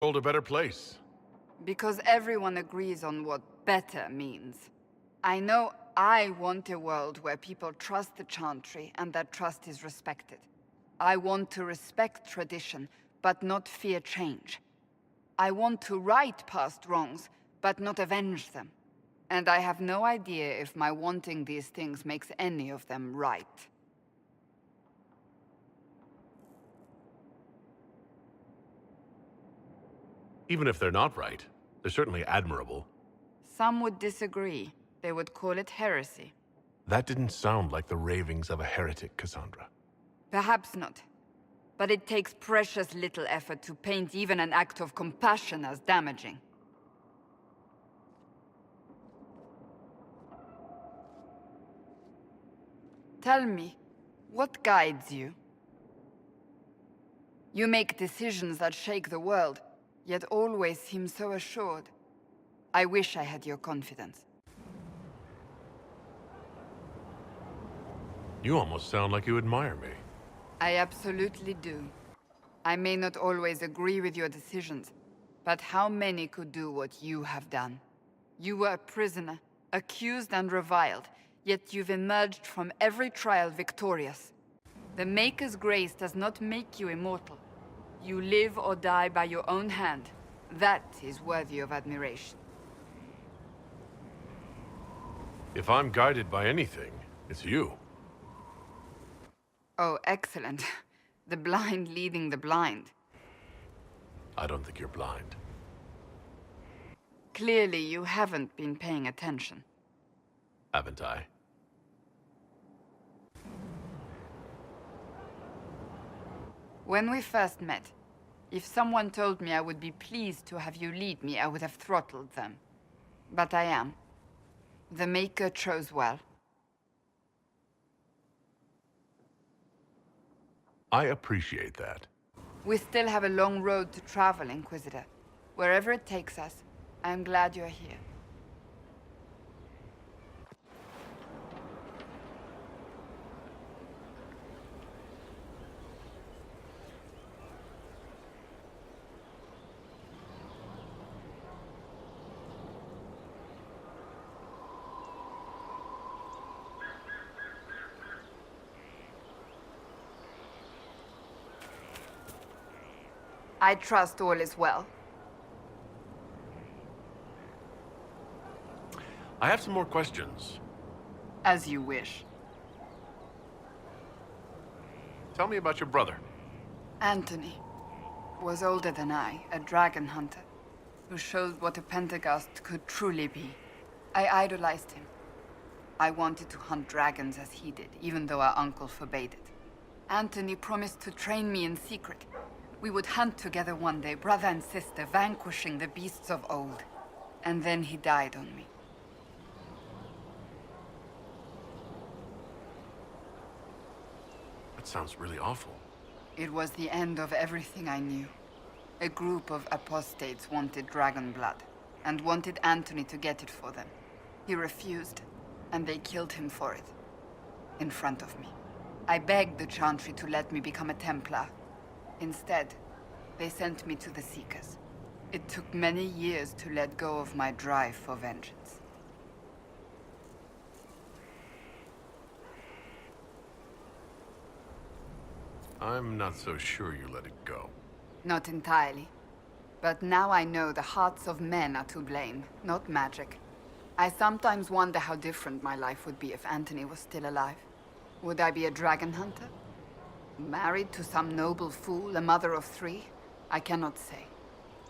World a better place. Because everyone agrees on what better means. I know I want a world where people trust the Chantry and that trust is respected. I want to respect tradition, but not fear change. I want to right past wrongs, but not avenge them. And I have no idea if my wanting these things makes any of them right. Even if they're not right, they're certainly admirable. Some would disagree. They would call it heresy. That didn't sound like the ravings of a heretic, Cassandra. Perhaps not. But it takes precious little effort to paint even an act of compassion as damaging. Tell me, what guides you? You make decisions that shake the world, yet always seem so assured. I wish I had your confidence. You almost sound like you admire me. I absolutely do. I may not always agree with your decisions, but how many could do what you have done? You were a prisoner, accused and reviled, yet you've emerged from every trial victorious. The Maker's grace does not make you immortal. You live or die by your own hand. That is worthy of admiration. If I'm guided by anything, it's you. Oh, excellent. The blind leading the blind. I don't think you're blind. Clearly, you haven't been paying attention. Haven't I? When we first met, if someone told me I would be pleased to have you lead me, I would have throttled them. But I am. The Maker chose well. I appreciate that. We still have a long road to travel, Inquisitor. Wherever it takes us, I'm glad you're here. I trust all is well. I have some more questions. As you wish. Tell me about your brother. Anthony was older than I, a dragon hunter, who showed what a Pentagast could truly be. I idolized him. I wanted to hunt dragons as he did, even though our uncle forbade it. Anthony promised to train me in secret. We would hunt together one day, brother and sister, vanquishing the beasts of old. And then he died on me. That sounds really awful. It was the end of everything I knew. A group of apostates wanted dragon blood, and wanted Anthony to get it for them. He refused, and they killed him for it. In front of me. I begged the Chantry to let me become a Templar. Instead, they sent me to the Seekers. It took many years to let go of my drive for vengeance. I'm not so sure you let it go. Not entirely. But now I know the hearts of men are to blame, not magic. I sometimes wonder how different my life would be if Anthony was still alive. Would I be a dragon hunter? Married to some noble fool, a mother of 3? I cannot say.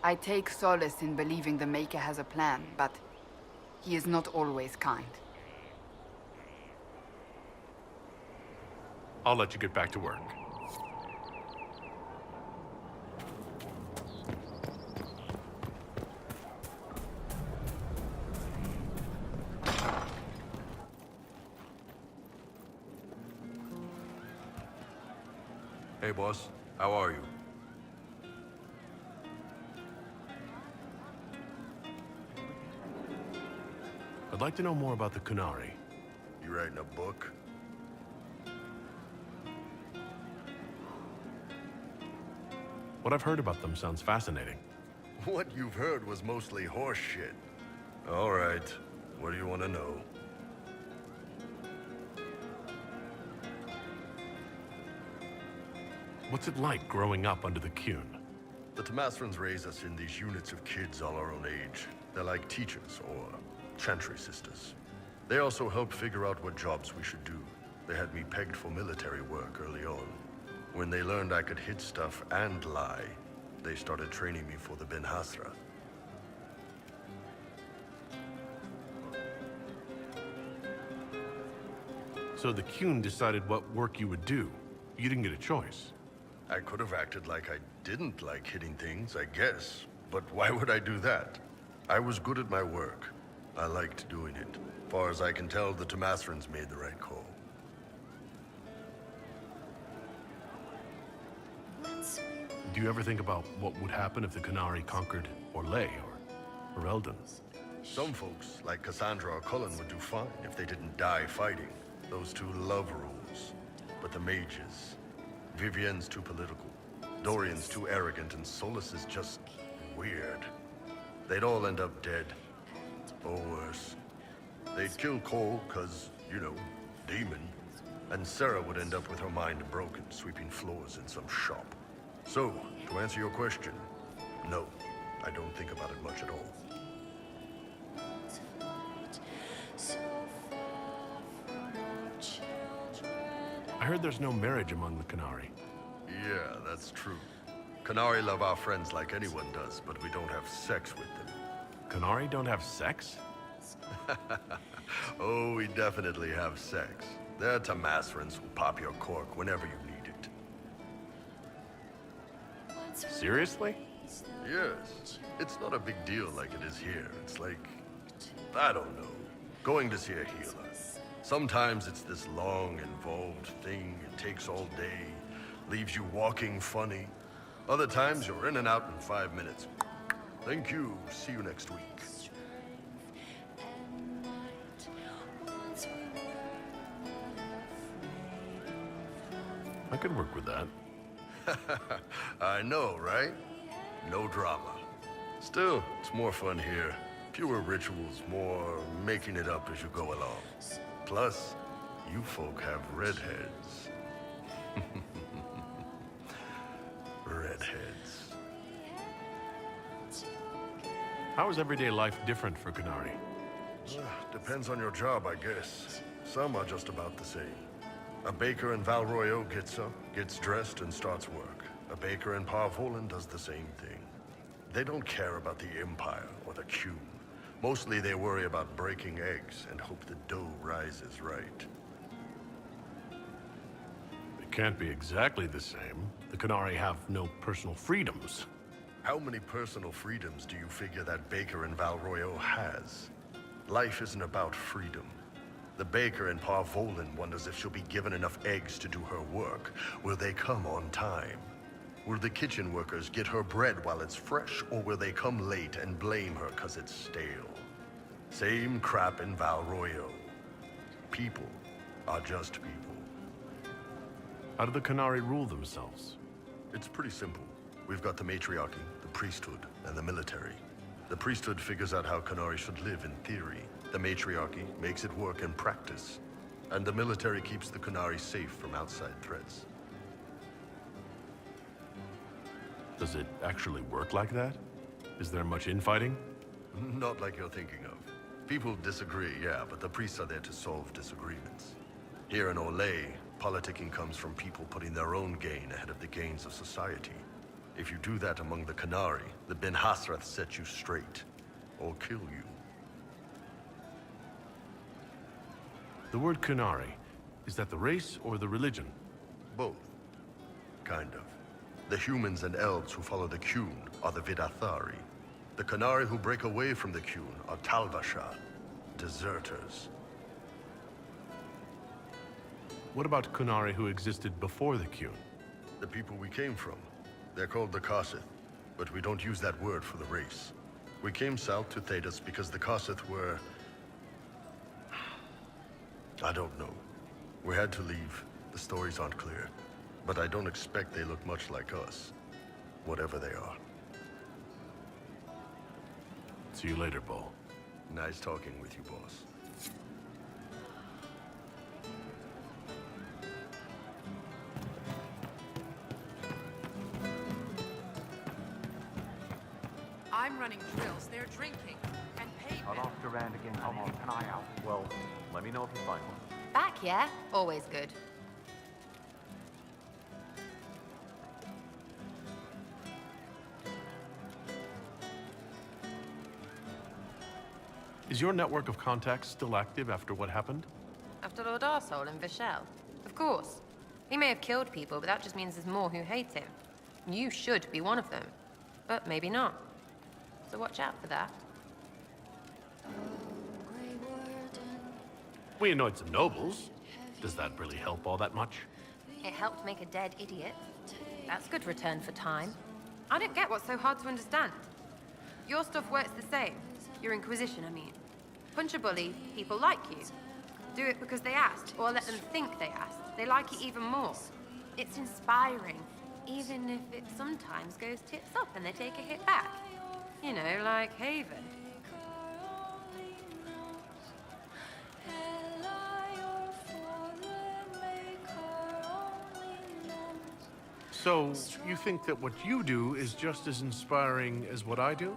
I take solace in believing the Maker has a plan, but he is not always kind. I'll let you get back to work. Hey, boss. How are you? I'd like to know more about the Kunari. You writing a book? What I've heard about them sounds fascinating. What you've heard was mostly horse shit. All right. What do you want to know? What's it like growing up under the Qun? The Tamasrans raise us in these units of kids all our own age. They're like teachers or chantry sisters. They also help figure out what jobs we should do. They had me pegged for military work early on. When they learned I could hit stuff and lie, they started training me for the Ben Hasra. So the Qun decided what work you would do. You didn't get a choice. I could have acted like I didn't like hitting things, I guess. But why would I do that? I was good at my work. I liked doing it. Far as I can tell, the Tamasrans made the right call. Do you ever think about what would happen if the Qunari conquered Orlais or Eldon? Some folks, like Cassandra or Cullen, would do fine if they didn't die fighting. Those two love rules. But the mages... Vivienne's too political. Dorian's too arrogant, and Solus is just... weird. They'd all end up dead. Or worse. They'd kill Cole, cause, you know, demon. And Sarah would end up with her mind broken, sweeping floors in some shop. So, to answer your question, no, I don't think about it much at all. I heard there's no marriage among the Qunari. Yeah, that's true. Qunari love our friends like anyone does, but we don't have sex with them. Qunari don't have sex? Oh, we definitely have sex. They're Tamasrans who pop your cork whenever you need it. Seriously? Yes. It's not a big deal like it is here. It's like, I don't know, going to see a healer. Sometimes it's this long, involved thing. It takes all day, leaves you walking funny. Other times you're in and out in 5 minutes. Thank you. See you next week. I could work with that. I know, right? No drama. Still, it's more fun here. Fewer rituals, more making it up as you go along. Plus, you folk have redheads. Redheads. How is everyday life different for Qunari? Depends on your job, I guess. Some are just about the same. A baker in Val Royeaux gets up, gets dressed, and starts work. A baker in Parvolan does the same thing. They don't care about the Empire or the Qun. Mostly they worry about breaking eggs and hope the dough rises right. It can't be exactly the same. The Qunari have no personal freedoms. How many personal freedoms do you figure that baker in Val Royeaux has? Life isn't about freedom. The baker in Parvolan wonders if she'll be given enough eggs to do her work. Will they come on time? Will the kitchen workers get her bread while it's fresh, or will they come late and blame her because it's stale? Same crap in Val Royeaux. People are just people. How do the Qunari rule themselves? It's pretty simple. We've got the matriarchy, the priesthood, and the military. The priesthood figures out how Qunari should live in theory. The matriarchy makes it work in practice. And the military keeps the Qunari safe from outside threats. Does it actually work like that? Is there much infighting? Not like you're thinking of. People disagree, yeah, but the priests are there to solve disagreements. Here in Orlais, politicking comes from people putting their own gain ahead of the gains of society. If you do that among the Qunari, the Ben Hasrath set you straight, or kill you. The word Qunari, is that the race or the religion? Both. Kind of. The humans and elves who follow the Qun are the Vidathari. The Qunari who break away from the Qun are Talvasha, deserters. What about Qunari who existed before the Qun? The people we came from. They're called the Kossith, but we don't use that word for the race. We came south to Thedas because the Kossith were... I don't know. We had to leave. The stories aren't clear. But I don't expect they look much like us. Whatever they are. See you later, Bo. Nice talking with you, boss. I'm running drills, they're drinking. And pavement. I'll ask around again. I'll keep an eye out. Well, let me know if you find one. Back, yeah? Always good. Is your network of contacts still active after what happened? After Lord Arsehole and Vishal? Of course. He may have killed people, but that just means there's more who hate him. You should be one of them. But maybe not. So watch out for that. We annoyed some nobles. Does that really help all that much? It helped make a dead idiot. That's good return for time. I don't get what's so hard to understand. Your stuff works the same. Your Inquisition, I mean. Punch a bully, people like you. Do it because they asked, or let them think they asked. They like it even more. It's inspiring, even if it sometimes goes tits up and they take a hit back. You know, like Haven. So, you think that what you do is just as inspiring as what I do?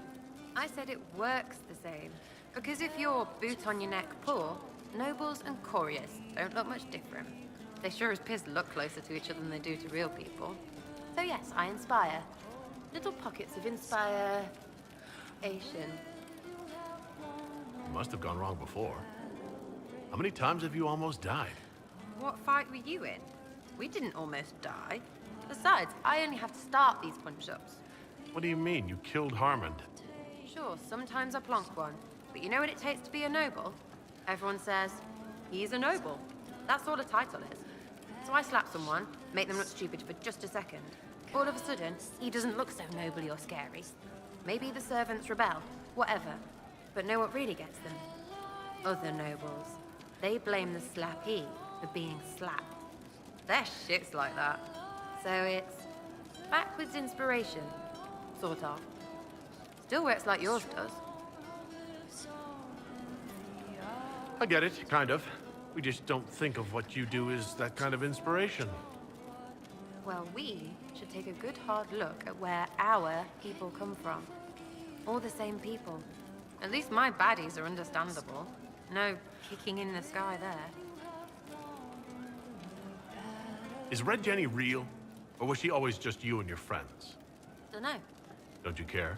I said it works the same. Because if you're boot on your neck poor, nobles and couriers don't look much different. They sure as piss look closer to each other than they do to real people. So yes, I inspire. Little pockets of inspiration. Must have gone wrong before. How many times have you almost died? What fight were you in? We didn't almost die. Besides, I only have to start these punch-ups. What do you mean? You killed Harmond. Sure, sometimes I plonk one. But you know what it takes to be a noble? Everyone says, he's a noble. That's all a title is. So I slap someone, make them look stupid for just a second. All of a sudden, he doesn't look so noble or scary. Maybe the servants rebel, whatever. But know what really gets them? Other nobles. They blame the slappee for being slapped. Their shit's like that. So it's backwards inspiration, sort of. Still works like yours does. I get it, kind of. We just don't think of what you do as that kind of inspiration. Well, we should take a good hard look at where our people come from. All the same people. At least my baddies are understandable. No kicking in the sky there. Is Red Jenny real? Or was she always just you and your friends? Dunno. Don't you care?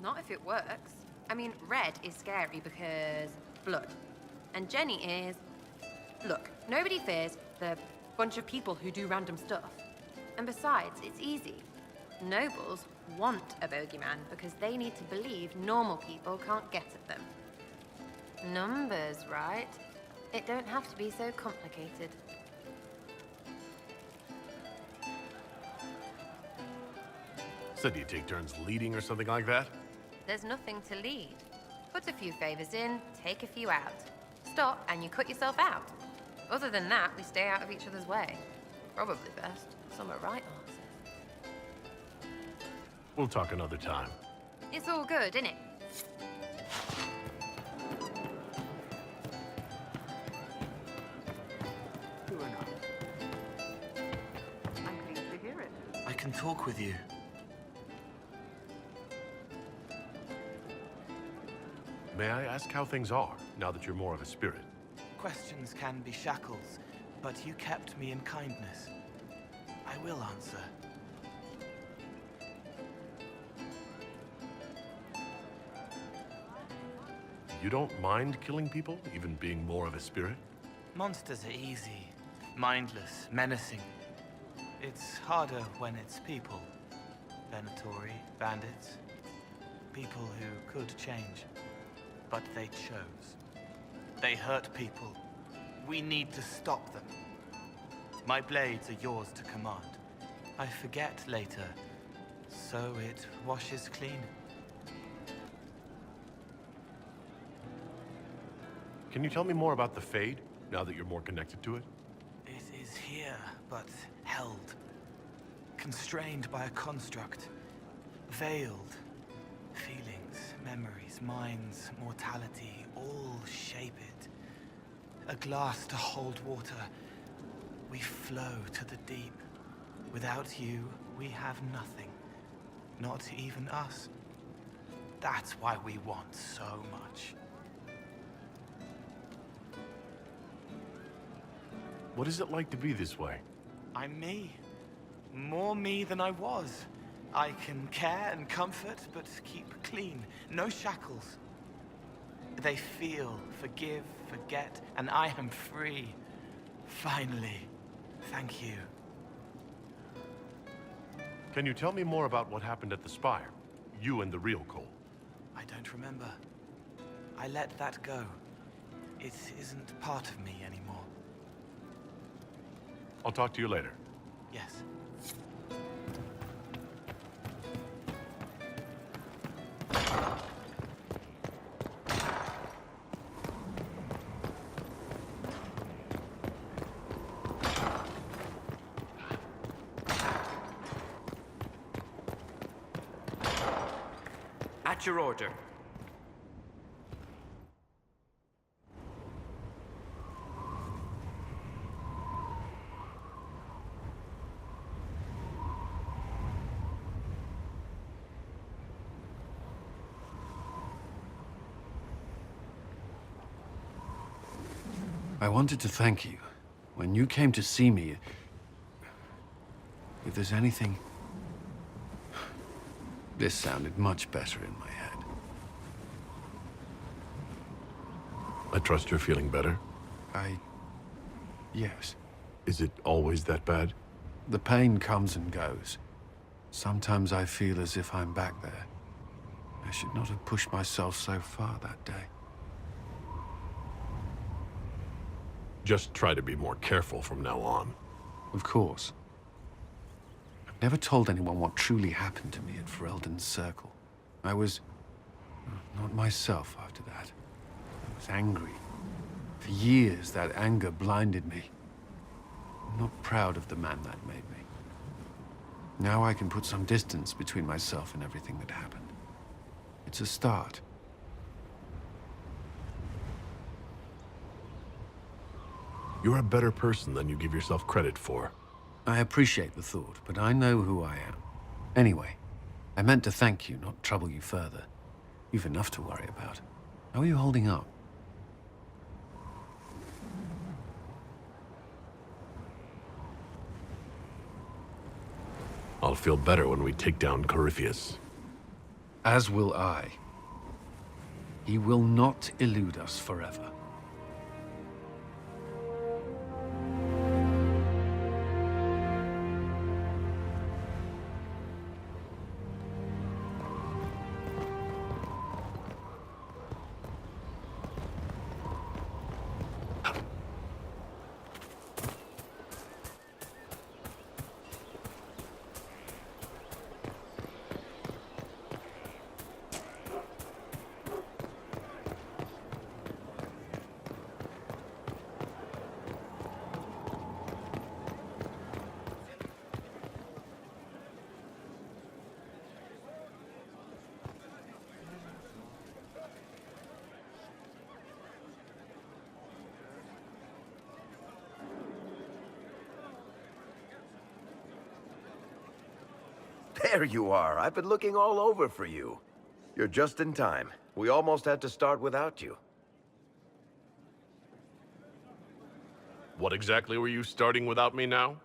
Not if it works. I mean, Red is scary because blood. And Jenny is... Look, nobody fears the bunch of people who do random stuff. And besides, it's easy. Nobles want a bogeyman because they need to believe normal people can't get at them. Numbers, right? It don't have to be so complicated. So do you take turns leading or something like that? There's nothing to lead. Put a few favors in, take a few out. Stop and you cut yourself out. Other than that, we stay out of each other's way. Probably best. Some are right answers. We'll talk another time. It's all good, innit? I'm pleased to hear it. I can talk with you. May I ask how things are, now that you're more of a spirit? Questions can be shackles, but you kept me in kindness. I will answer. You don't mind killing people, even being more of a spirit? Monsters are easy, mindless, menacing. It's harder when it's people. Venatori, bandits. People who could change. But they chose. They hurt people. We need to stop them. My blades are yours to command. I forget later, so it washes clean. Can you tell me more about the Fade, now that you're more connected to it? It is here, but held. Constrained by a construct. Veiled. Feelings, memories. Memories, minds, mortality, all shape it. A glass to hold water. We flow to the deep. Without you, we have nothing. Not even us. That's why we want so much. What is it like to be this way? I'm me. More me than I was. I can care and comfort, but keep clean. No shackles. They feel, forgive, forget, and I am free. Finally. Thank you. Can you tell me more about what happened at the Spire? You and the real Cole. I don't remember. I let that go. It isn't part of me anymore. I'll talk to you later. Yes. At your order. I wanted to thank you. When you came to see me, if there's anything... This sounded much better in my head. I trust you're feeling better. Yes. Is it always that bad? The pain comes and goes. Sometimes I feel as if I'm back there. I should not have pushed myself so far that day. Just try to be more careful from now on. Of course. I've never told anyone what truly happened to me at Ferelden's Circle. I was... not myself after that. I was angry. For years, that anger blinded me. I'm not proud of the man that made me. Now I can put some distance between myself and everything that happened. It's a start. You're a better person than you give yourself credit for. I appreciate the thought, but I know who I am. Anyway, I meant to thank you, not trouble you further. You've enough to worry about. How are you holding up? I'll feel better when we take down Corypheus. As will I. He will not elude us forever. There you are. I've been looking all over for you. You're just in time. We almost had to start without you. What exactly were you starting without me now?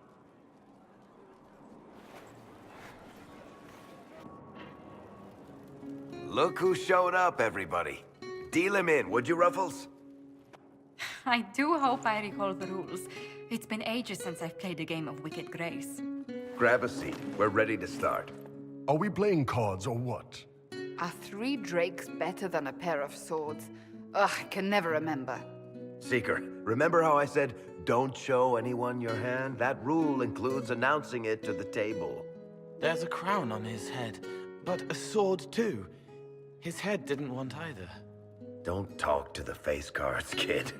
Look who showed up, everybody. Deal him in, would you, Ruffles? I do hope I recall the rules. It's been ages since I've played a game of Wicked Grace. Grab a seat. We're ready to start. Are we playing cards or what? Are 3 drakes better than a pair of swords? Ugh, I can never remember. Seeker, remember how I said, don't show anyone your hand? That rule includes announcing it to the table. There's a crown on his head, but a sword too. His head didn't want either. Don't talk to the face cards, kid.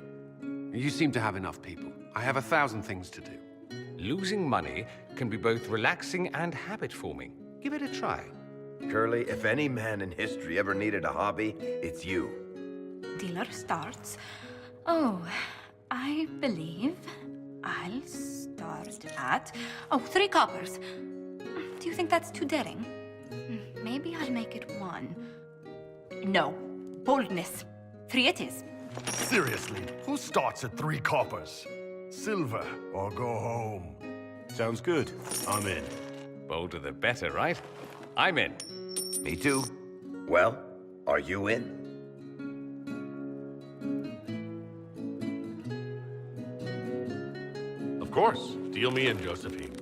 You seem to have enough people. I have 1,000 things to do. Losing money can be both relaxing and habit-forming. Give it a try. Curly, if any man in history ever needed a hobby, it's you. Dealer starts. Oh, I believe I'll start at... Oh, 3 coppers. Do you think that's too daring? Maybe I'll make it 1. No. Boldness. 3 it is. Seriously, who starts at 3 coppers? Silver or go home. Sounds good. I'm in. Bolder the better, right? I'm in. Me too. Well, are you in? Of course. Deal me in, Josephine.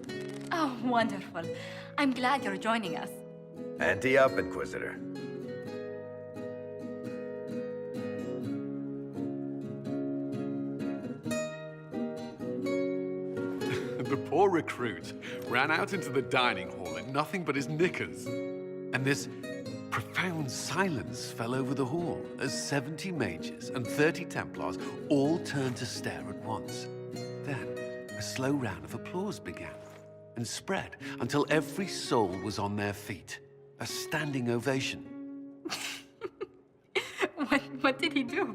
Oh, wonderful. I'm glad you're joining us. Ante up, Inquisitor. The poor recruit ran out into the dining hall in nothing but his knickers. And this profound silence fell over the hall as 70 mages and 30 Templars all turned to stare at once. Then, a slow round of applause began and spread until every soul was on their feet. A standing ovation. What did he do?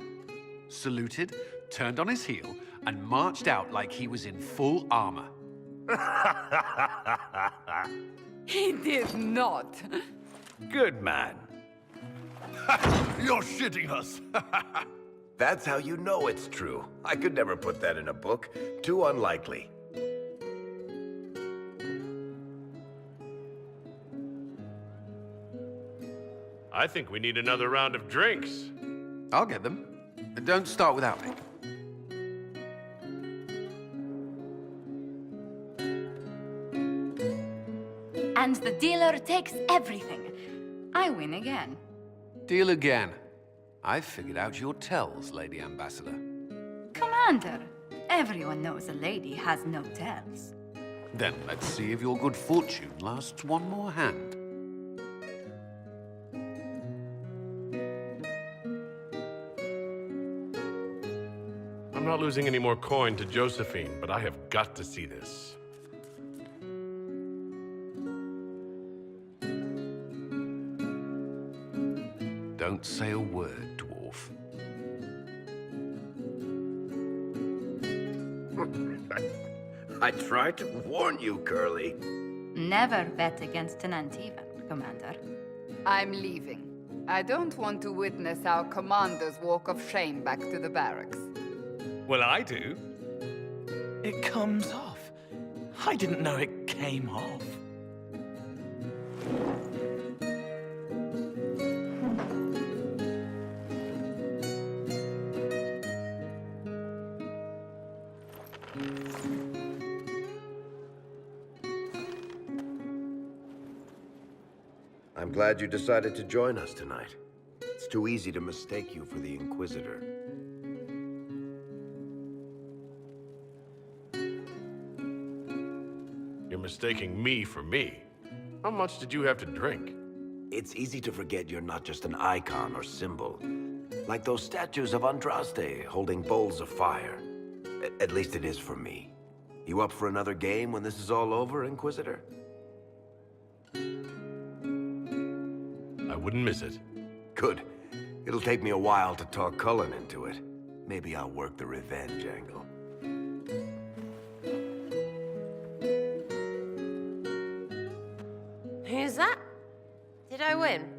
Saluted, turned on his heel, and marched out like he was in full armor. He did not. Good man. You're shitting us! That's how you know it's true. I could never put that in a book. Too unlikely. I think we need another round of drinks. I'll get them. And don't start without me. And the dealer takes everything. I win again. Deal again. I've figured out your tells, Lady Ambassador. Commander, everyone knows a lady has no tells. Then let's see if your good fortune lasts one more hand. I'm not losing any more coin to Josephine, but I have got to see this. Don't say a word, dwarf. I tried to warn you, Curly. Never bet against an Antivan, Commander. I'm leaving. I don't want to witness our commander's walk of shame back to the barracks. Well, I do. It comes off. I didn't know it came off. I'm glad you decided to join us tonight. It's too easy to mistake you for the Inquisitor. You're mistaking me for me. How much did you have to drink? It's easy to forget you're not just an icon or symbol. Like those statues of Andraste holding bowls of fire. At least it is for me. You up for another game when this is all over, Inquisitor? I wouldn't miss it. Good. It'll take me a while to talk Cullen into it. Maybe I'll work the revenge angle. Who's that? Did I win?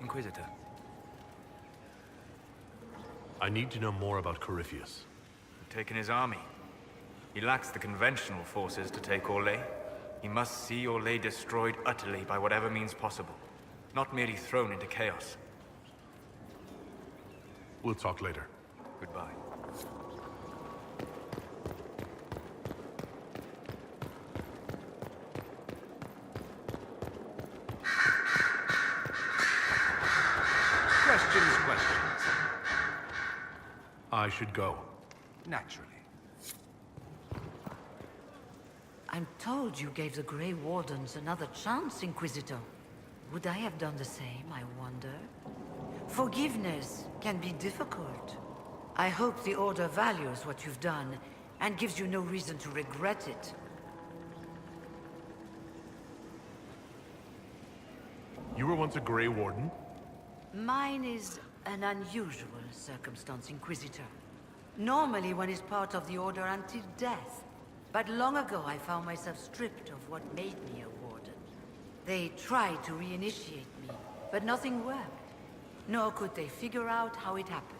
Inquisitor. I need to know more about Corypheus. We've taken his army. He lacks the conventional forces to take Orlais. He must see Orlais destroyed utterly by whatever means possible. not merely thrown into chaos. We'll talk later. Goodbye. Questions. I should go. Naturally. I'm told you gave the Grey Wardens another chance, Inquisitor. Would I have done the same, I wonder? Forgiveness can be difficult. I hope the Order values what you've done and gives you no reason to regret it. You were once a Grey Warden? Mine is an unusual circumstance, Inquisitor. Normally one is part of the Order until death. But long ago I found myself stripped of what made me a Warden. They tried to reinitiate me, but nothing worked. Nor could they figure out how it happened.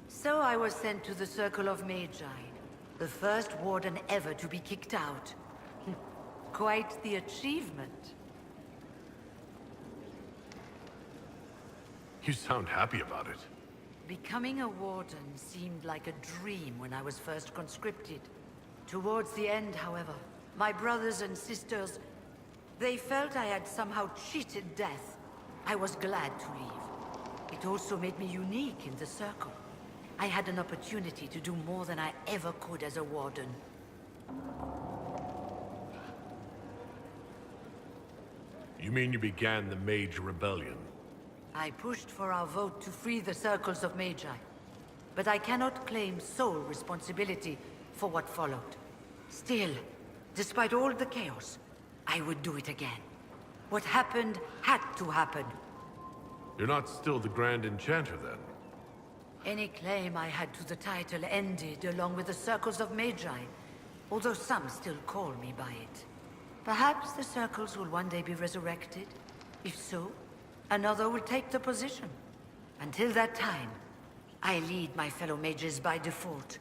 So I was sent to the Circle of Magi, the first Warden ever to be kicked out. Quite the achievement. You sound happy about it. Becoming a Warden seemed like a dream when I was first conscripted. Towards the end, however, my brothers and sisters, they felt I had somehow cheated death. I was glad to leave. It also made me unique in the Circle. I had an opportunity to do more than I ever could as a Warden. You mean you began the Mage Rebellion? I pushed for our vote to free the Circles of Magi. But I cannot claim sole responsibility for what followed. Still, despite all the chaos, I would do it again. What happened had to happen. You're not still the Grand Enchanter, then? Any claim I had to the title ended along with the Circles of Magi, although some still call me by it. Perhaps the Circles will one day be resurrected. If so, another will take the position. Until that time, I lead my fellow mages by default.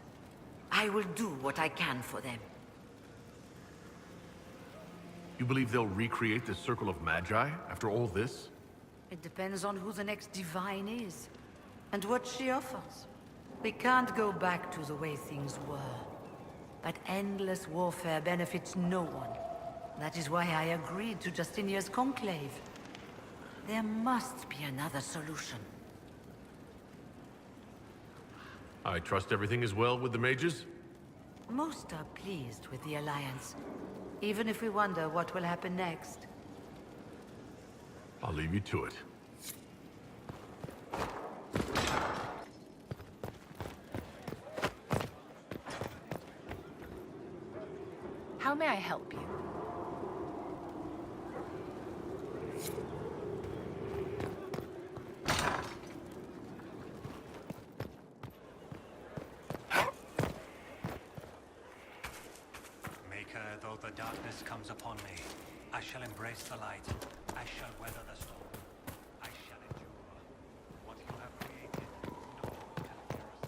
I will do what I can for them. You believe they'll recreate the Circle of Magi after all this? It depends on who the next divine is, and what she offers. We can't go back to the way things were. But endless warfare benefits no one. That is why I agreed to Justinia's conclave. There must be another solution. I trust everything is well with the mages? Most are pleased with the Alliance, even if we wonder what will happen next. I'll leave you to it. How may I help you? Maker, though the darkness comes upon me, I shall embrace the light. I shall weather the storm. I shall endure what you have created. No can tear asunder.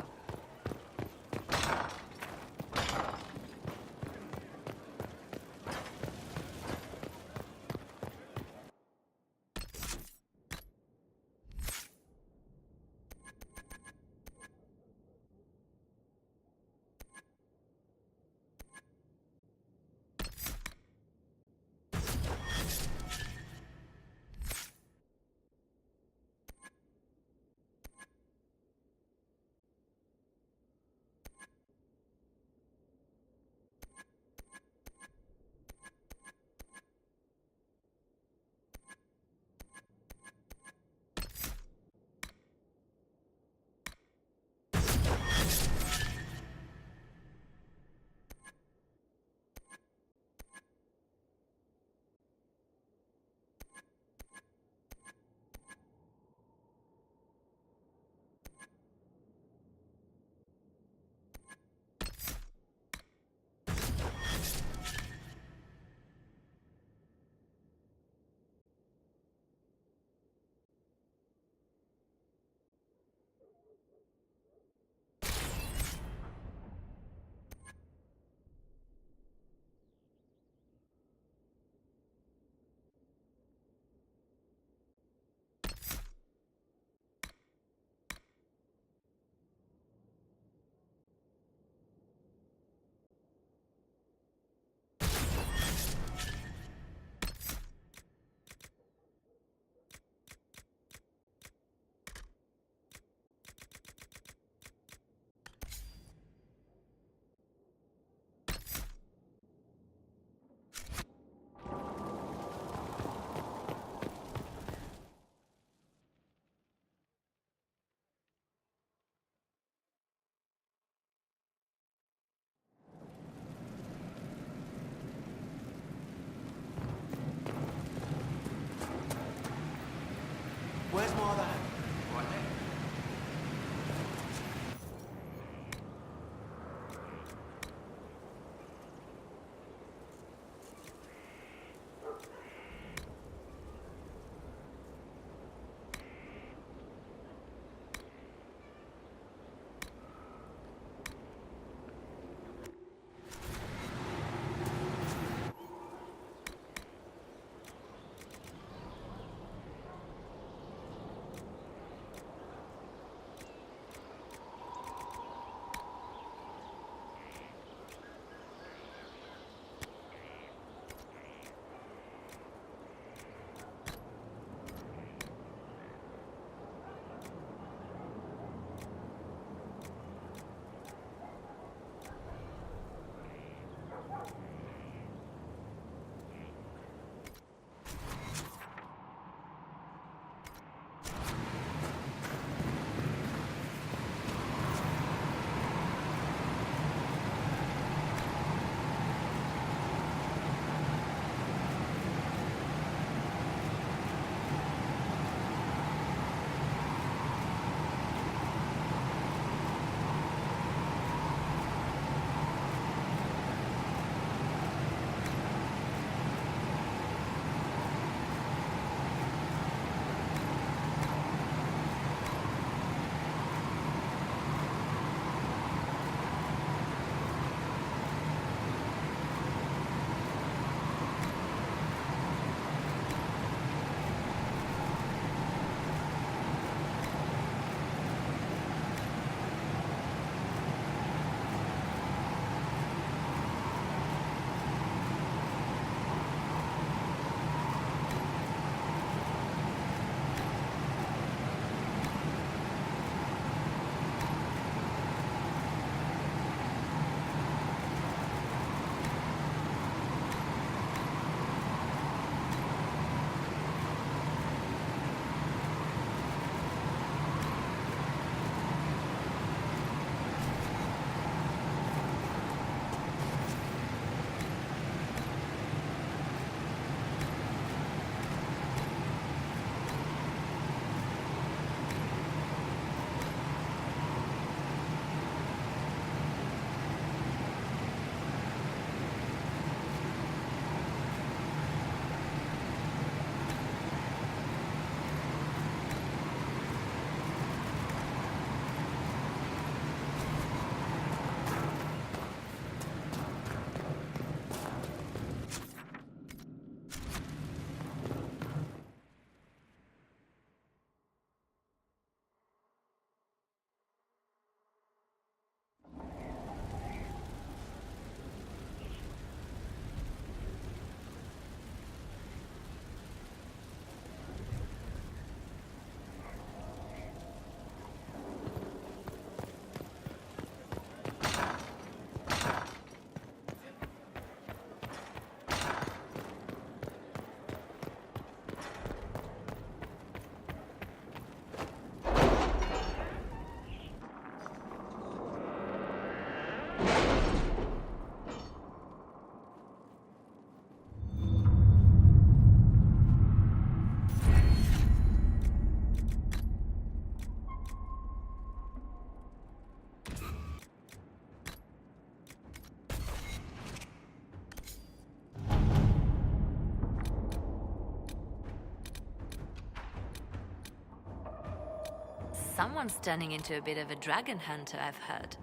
Someone's turning into a bit of a dragon hunter, I've heard.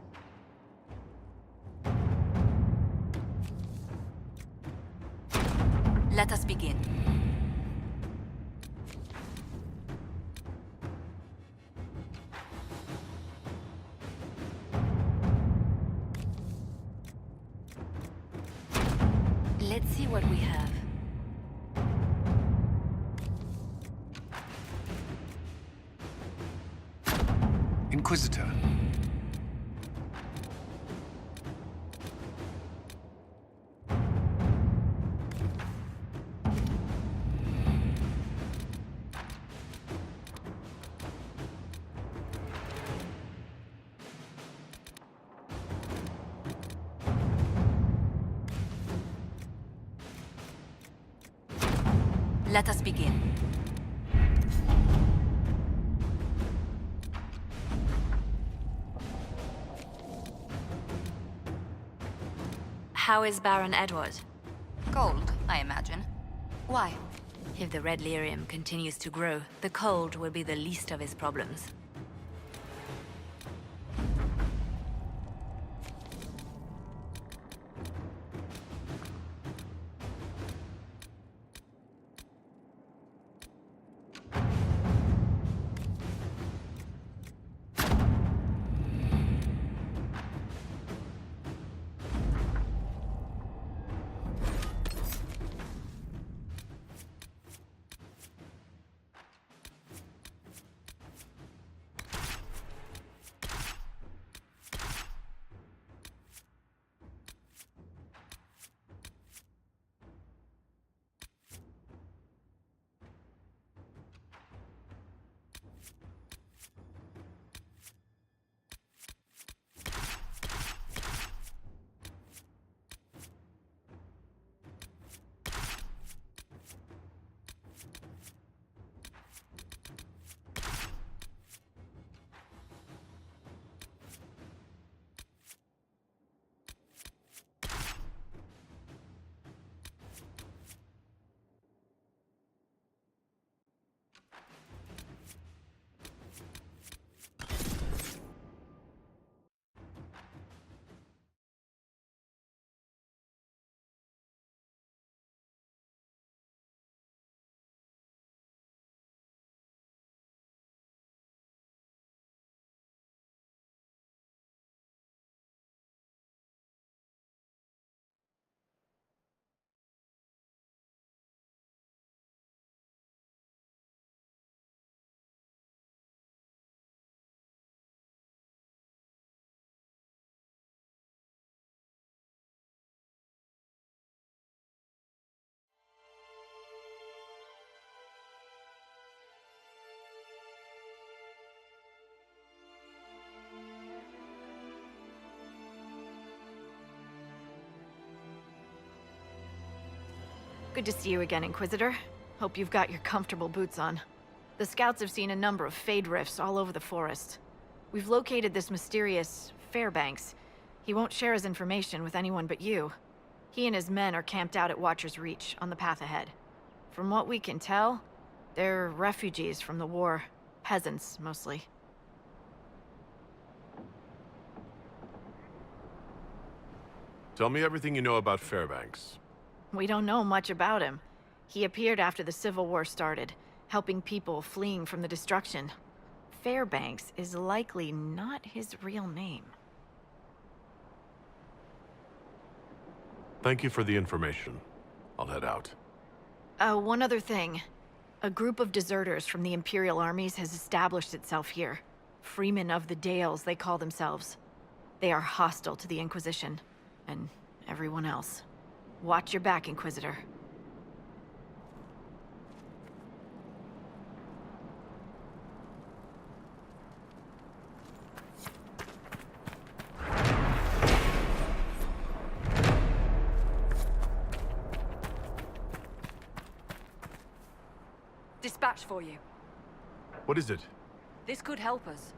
Let us begin. Let's see what we have. Inquisitor. Let us begin. How is Baron Edward? Cold, I imagine. Why? If the red lyrium continues to grow, the cold will be the least of his problems. Good to see you again, Inquisitor. Hope you've got your comfortable boots on. The scouts have seen a number of Fade rifts all over the forest. We've located this mysterious Fairbanks. He won't share his information with anyone but you. He and his men are camped out at Watcher's Reach, on the path ahead. From what we can tell, they're refugees from the war. Peasants, mostly. Tell me everything you know about Fairbanks. We don't know much about him. He appeared after the Civil War started, helping people fleeing from the destruction. Fairbanks is likely not his real name. Thank you for the information. I'll head out. One other thing. A group of deserters from the Imperial armies has established itself here. Freemen of the Dales, they call themselves. They are hostile to the Inquisition, and everyone else. Watch your back, Inquisitor. Dispatch for you. What is it? This could help us.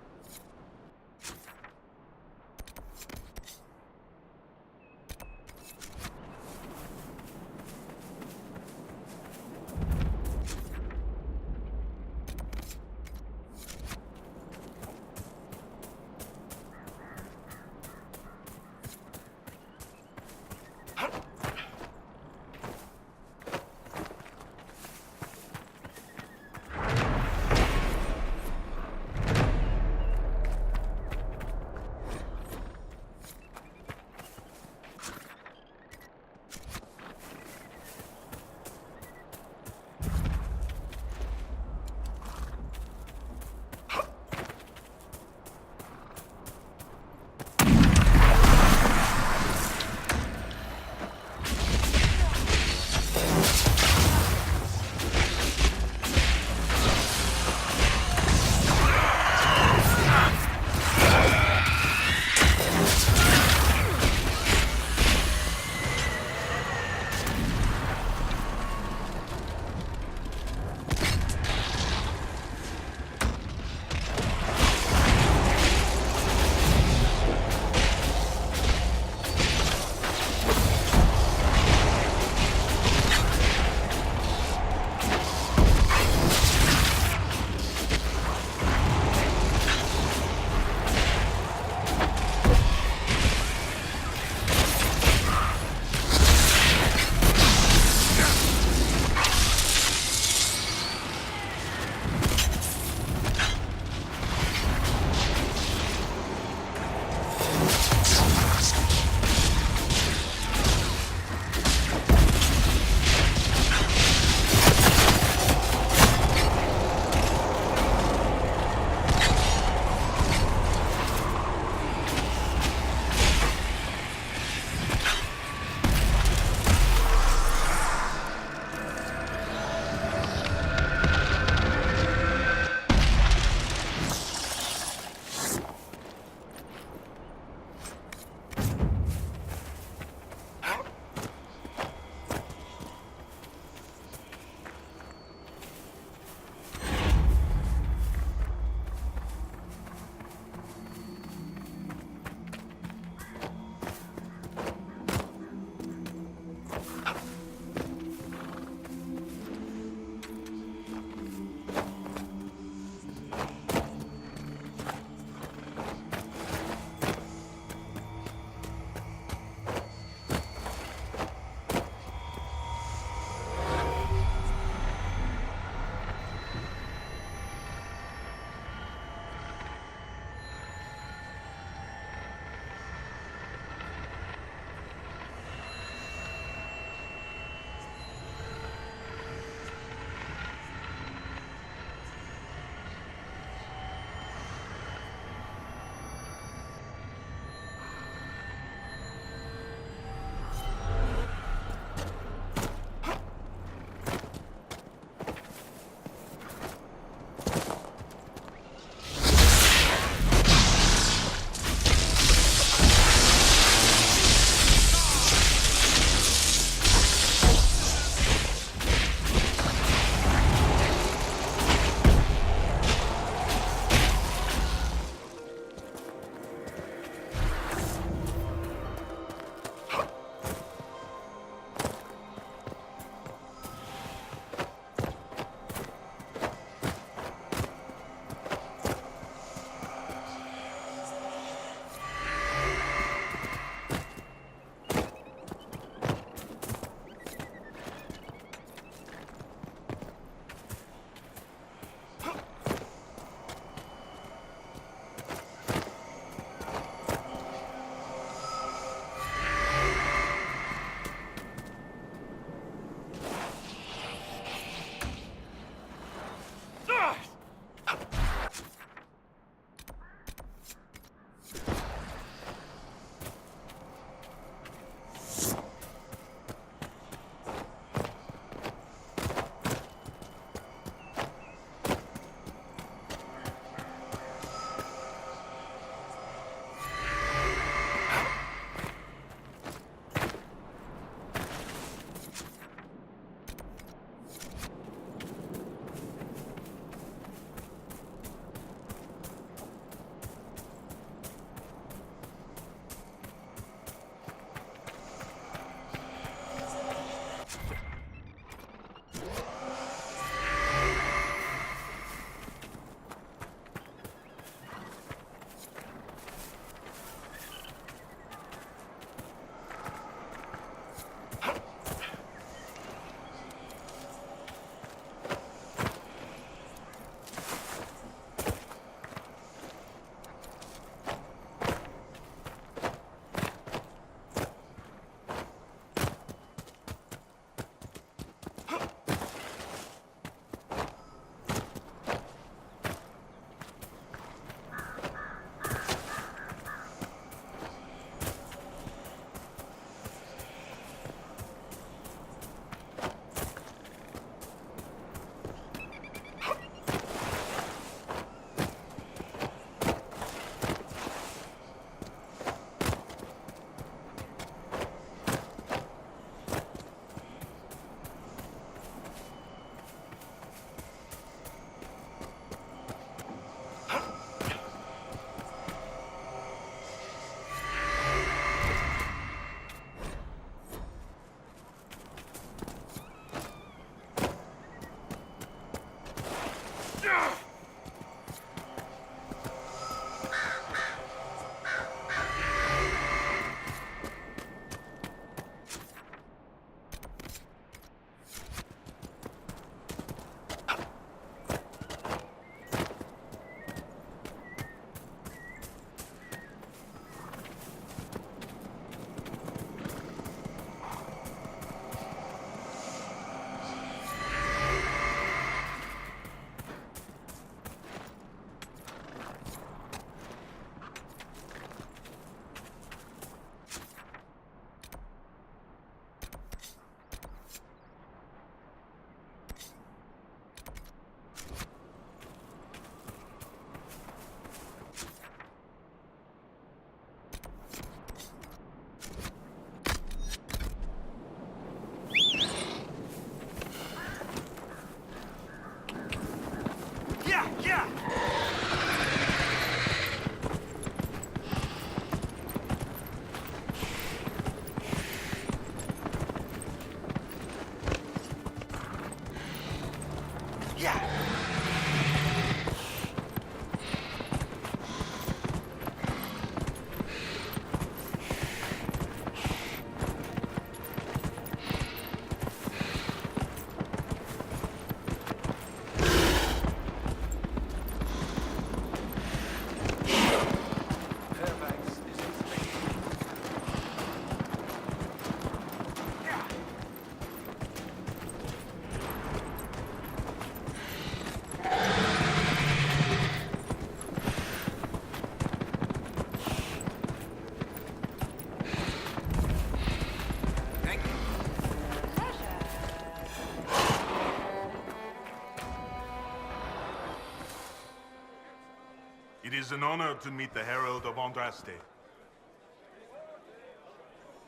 is an honor to meet the Herald of Andraste.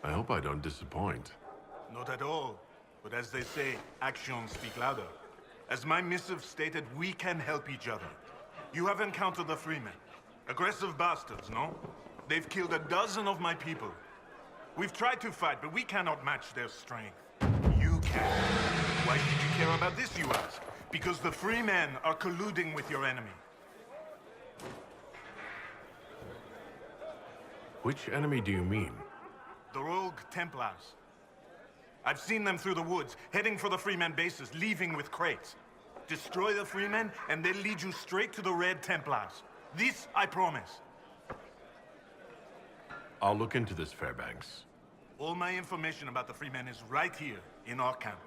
I hope I don't disappoint. Not at all. But as they say, actions speak louder. As my missive stated, we can help each other. You have encountered the Freemen. Aggressive bastards, no? They've killed a dozen of my people. We've tried to fight, but we cannot match their strength. You can. Why should you care about this, you ask? Because the Freemen are colluding with your enemy. Which enemy do you mean? The rogue Templars. I've seen them through the woods, heading for the Freemen bases, leaving with crates. Destroy the Freemen, and they'll lead you straight to the Red Templars. This I promise. I'll look into this, Fairbanks. All my information about the Freemen is right here, in our camp.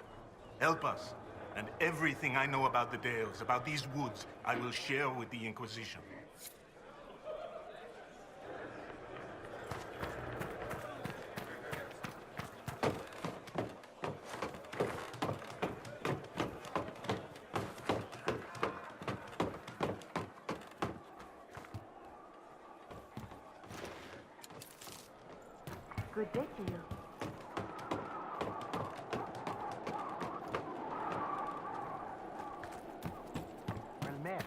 Help us, and everything I know about the Dales, about these woods, I will share with the Inquisition. Good day to you. Well met.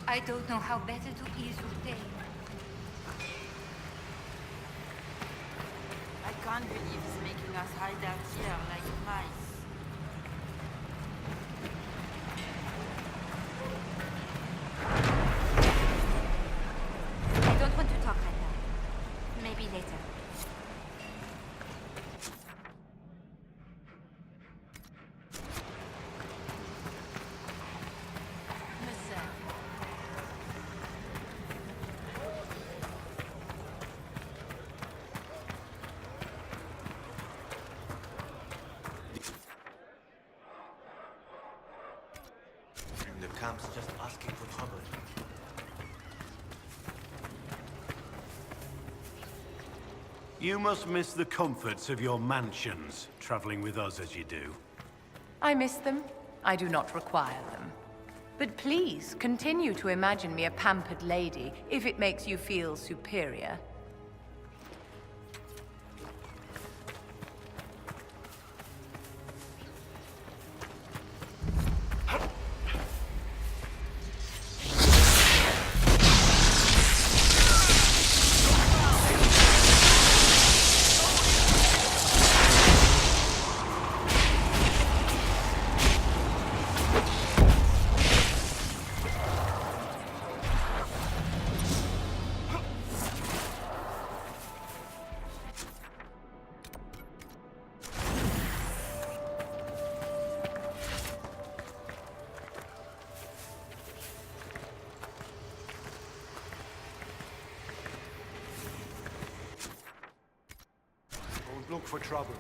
I don't know how better to ease your pain. I can't believe he's making us hide out here like mice. I don't want to talk right now. Maybe later. The camp's just asking for trouble. You must miss the comforts of your mansions, traveling with us as you do. I miss them. I do not require them. But please, continue to imagine me a pampered lady, if it makes you feel superior. Don't look for trouble.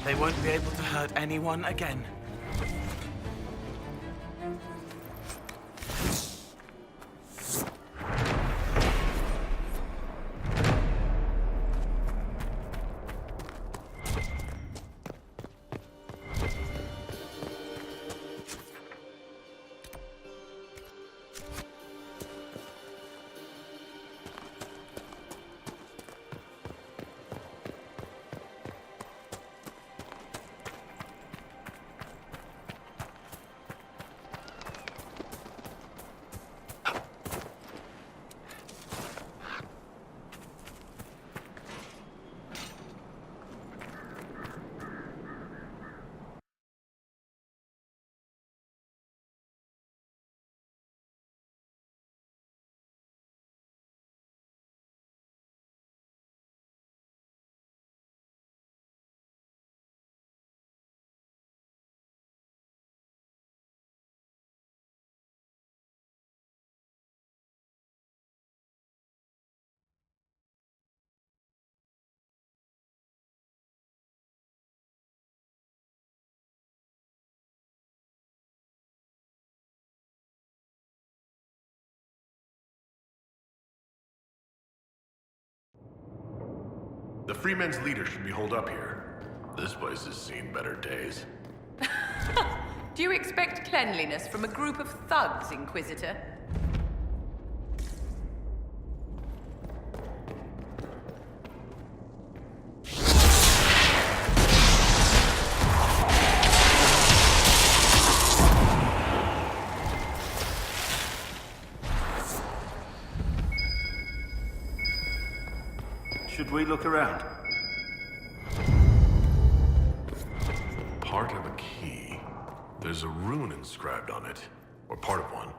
They won't be able to hurt anyone again. The Freemen's leader should be holed up here. This place has seen better days. Do you expect cleanliness from a group of thugs, Inquisitor? Should we look around? Part of a key. There's a rune inscribed on it. Or part of one.